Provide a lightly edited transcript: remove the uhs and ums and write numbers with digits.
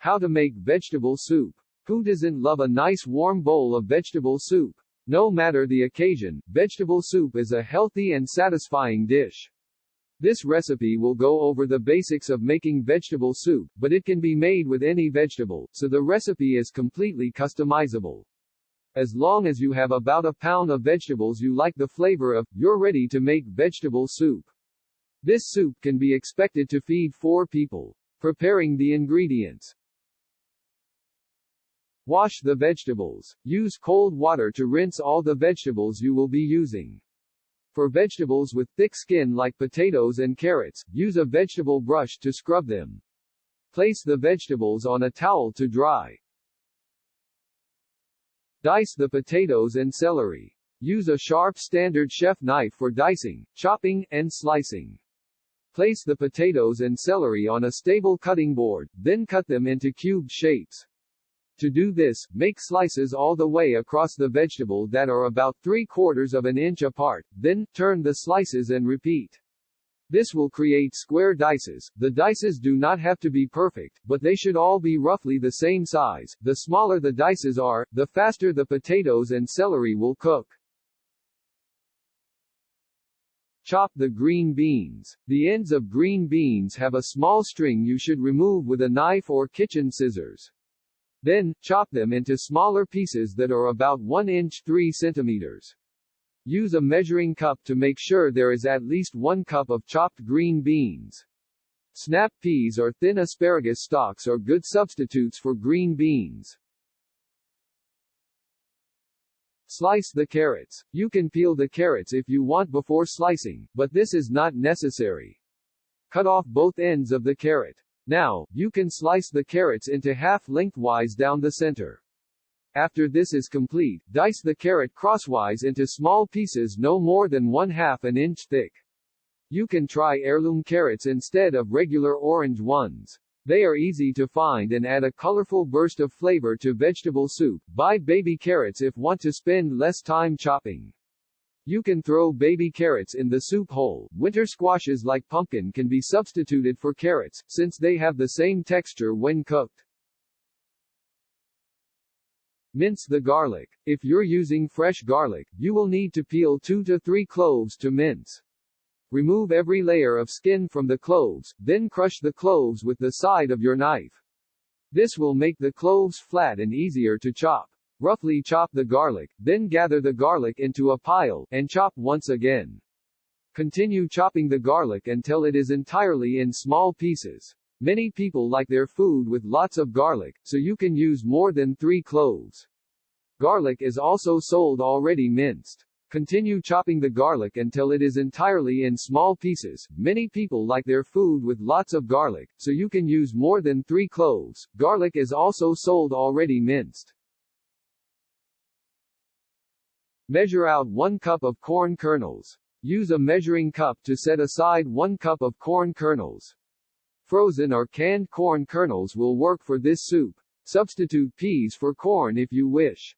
How to make vegetable soup. Who doesn't love a nice warm bowl of vegetable soup? No matter the occasion, vegetable soup is a healthy and satisfying dish. This recipe will go over the basics of making vegetable soup, but it can be made with any vegetable, so the recipe is completely customizable. As long as you have about a pound of vegetables you like the flavor of, you're ready to make vegetable soup. This soup can be expected to feed 4 people. Preparing the ingredients. Wash the vegetables. Use cold water to rinse all the vegetables you will be using. For vegetables with thick skin like potatoes and carrots, use a vegetable brush to scrub them. Place the vegetables on a towel to dry. Dice the potatoes and celery. Use a sharp standard chef knife for dicing, chopping, and slicing. Place the potatoes and celery on a stable cutting board, then cut them into cubed shapes. To do this, make slices all the way across the vegetable that are about 3/4 of an inch apart, then, turn the slices and repeat. This will create square dices. The dices do not have to be perfect, but they should all be roughly the same size. The smaller the dices are, the faster the potatoes and celery will cook. Chop the green beans. The ends of green beans have a small string you should remove with a knife or kitchen scissors. Then, chop them into smaller pieces that are about 1 inch 3 centimeters. Use a measuring cup to make sure there is at least 1 cup of chopped green beans. Snap peas or thin asparagus stalks are good substitutes for green beans. Slice the carrots. You can peel the carrots if you want before slicing, but this is not necessary. Cut off both ends of the carrot. Now, you can slice the carrots into half lengthwise down the center. After this is complete, dice the carrot crosswise into small pieces no more than 1/2 an inch thick. You can try heirloom carrots instead of regular orange ones. They are easy to find and add a colorful burst of flavor to vegetable soup. Buy baby carrots if want to spend less time chopping. You can throw baby carrots in the soup whole. Winter squashes like pumpkin can be substituted for carrots, since they have the same texture when cooked. Mince the garlic. If you're using fresh garlic, you will need to peel 2 to 3 cloves to mince. Remove every layer of skin from the cloves, then crush the cloves with the side of your knife. This will make the cloves flat and easier to chop. Roughly chop the garlic, then gather the garlic into a pile, and chop once again. Continue chopping the garlic until it is entirely in small pieces. Many people like their food with lots of garlic, so you can use more than 3 cloves. Garlic is also sold already minced. Continue chopping the garlic until it is entirely in small pieces. Many people like their food with lots of garlic, so you can use more than 3 cloves. Garlic is also sold already minced. Measure out 1 cup of corn kernels. Use a measuring cup to set aside 1 cup of corn kernels. Frozen or canned corn kernels will work for this soup. Substitute peas for corn if you wish.